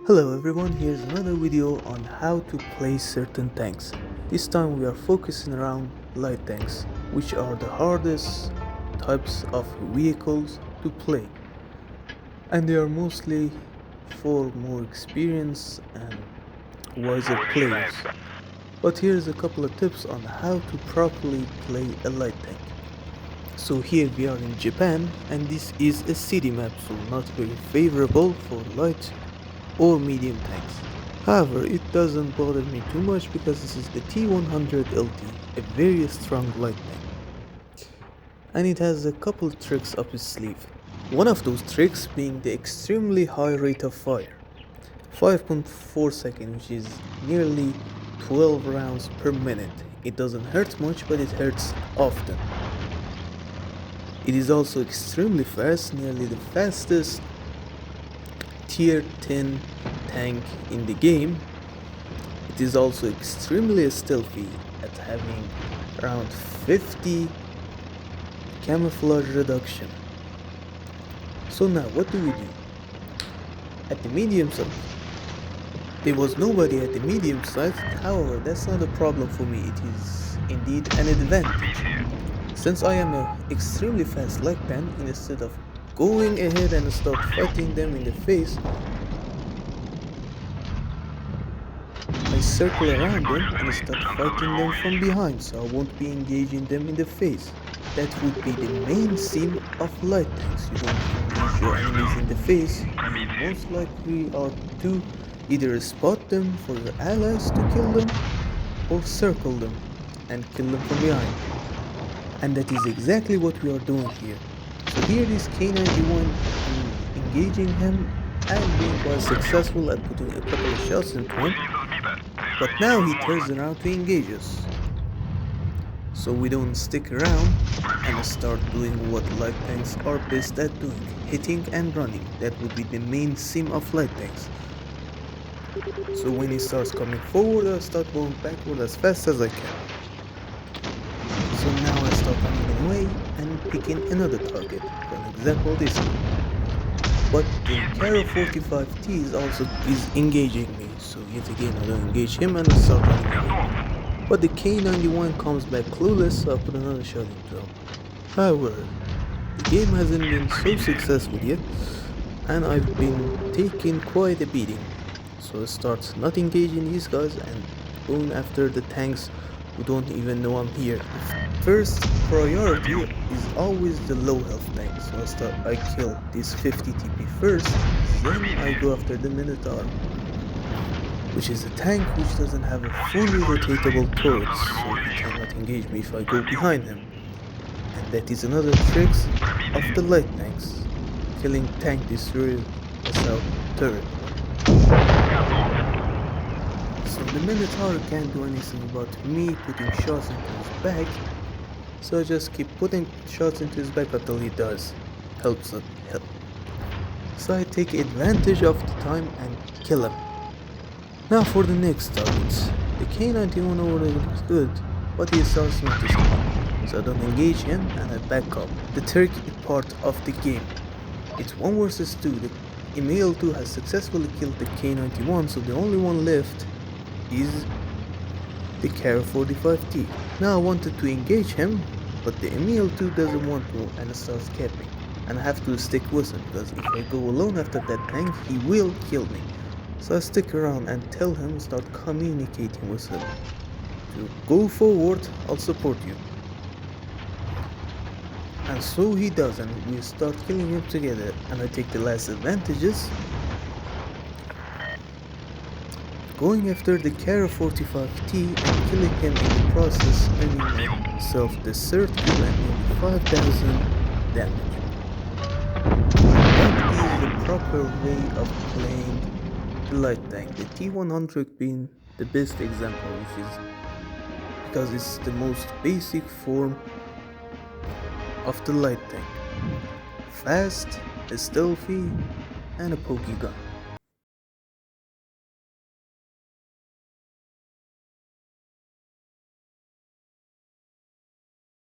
Hello everyone, here's another video on how to play certain tanks. This time we are focusing around light tanks, which are the hardest types of vehicles to play. And they are mostly for more experienced and wiser players. But here's a couple of tips on how to properly play a light tank. So here we are in Japan, and this is a city map, so not very favorable for light or medium tanks. However, it doesn't bother me too much because this is the T100 LT, a very strong light tank. And it has a couple tricks up its sleeve. One of those tricks being the extremely high rate of fire. 5.4 seconds, which is nearly 12 rounds per minute. It doesn't hurt much, but it hurts often. It is also extremely fast, nearly the fastest tier 10 tank in the game. It is also extremely stealthy at having around 50 camouflage reduction. So now what do we do? At the medium side, there was nobody at the medium side. However, that's not a problem for me. It is indeed an advantage. Since I am an extremely fast light tank, instead of going ahead and start fighting them in the face, I circle around them and start fighting them from behind, so I won't be engaging them in the face. That would be the main theme of light tanks. You don't engage your enemies in the face. You most likely are to either spot them for your allies to kill them, or circle them and kill them from behind. And that is exactly what we are doing here. So here is K91 engaging him and being quite successful at putting a couple of shots into him. But now he turns around to engage us. So we don't stick around and start doing what light tanks are best at doing, hitting and running. That would be the main theme of light tanks. So when he starts coming forward, I start going backward as fast as I can. So now I start running away and picking another target, for example this one. But the Kara 45T is engaging me, so yet again I don't engage him and I start running away. But the K91 comes back clueless, so I put another shot into him. However, the game hasn't been so successful yet, and I've been taking quite a beating. So I start not engaging these guys and going after the tanks who don't even know I'm here. First priority is always the low health tank, so I kill this 50 TP first, then I go after the Minotaur, which is a tank which doesn't have a fully rotatable turret, so he cannot engage me if I go behind him. And that is another trick of the light tanks, killing tank destroyers without turret. So the Minotaur can't do anything about me putting shots into his back, so I just keep putting shots into his back until he does. Helps him. So I take advantage of the time and kill him. Now for the next target. The K91 over there looks good, but he starts noticing me, so I don't engage him and I back up. The tricky part of the game. It's 1 versus 2. The ML2 has successfully killed the K91, so the only one left is the Kara 45T. Now I wanted to engage him, but the ML2 doesn't want to and starts capping. And I have to stick with him, because if I go alone after that tank, he will kill me. So I stick around and tell him, start communicating with him. To go forward, I'll support you. And so he does, and we start killing him together, and I take the last advantages, going after the Kara 45T and killing him in the process, earning myself the third kill and nearly 5,000 damage. That is the proper way of playing the light tank, the T100 being the best example, which is because it's the most basic form of the light tank. Fast, stealthy, and a pokey gun.